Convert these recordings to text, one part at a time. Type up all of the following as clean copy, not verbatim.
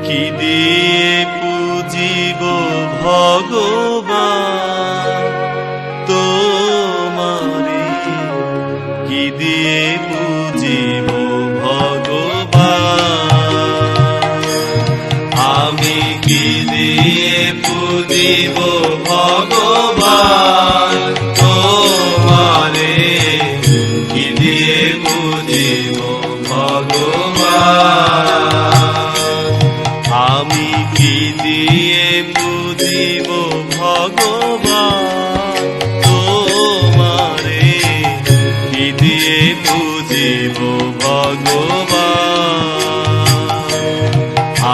কি দিয়ে পুজিব ভগবান তোমারে, কি দিয়ে পুজিব ভগবান। আমি কি দিয়ে পুজিব ভগবান তোমারে, কি দিয়ে পুজিব ভগবান। আমি কি দিয়ে পুজিব ভগবান তোমারে, কি দিয়ে পুজিব ভগবান।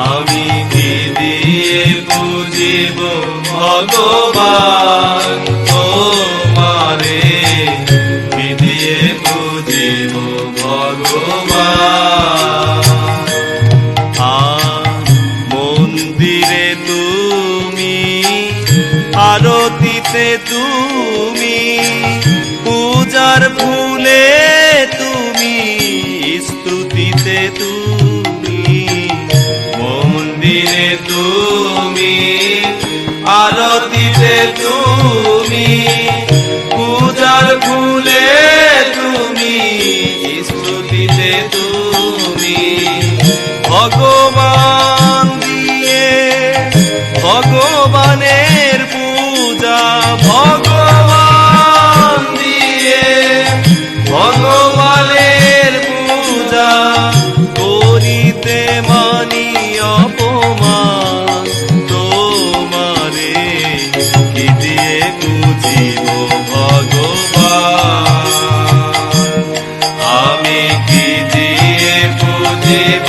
আমি কি দিয়ে পুজিব ভগবান তোমারে, কি দিয়ে পুজিব ভগবান। মন্দিরে তুমি, আরতিতে তুমি, পূজার ফুলে তুমি, স্তুতিতে তুমি। মন্দিরে তুমি, আরতিতে তুমি, পূজার ফুলে তুমি, স্তুতিতে তুমি। ভগবান দিয়ে ভগবানের পূজা, ভগবান দিয়ে ভগবানের পূজা, করিতে মানি অপমান তোমারে, কি দিয়ে পুজিব ভগবান। আমি কি দিয়ে পুজিব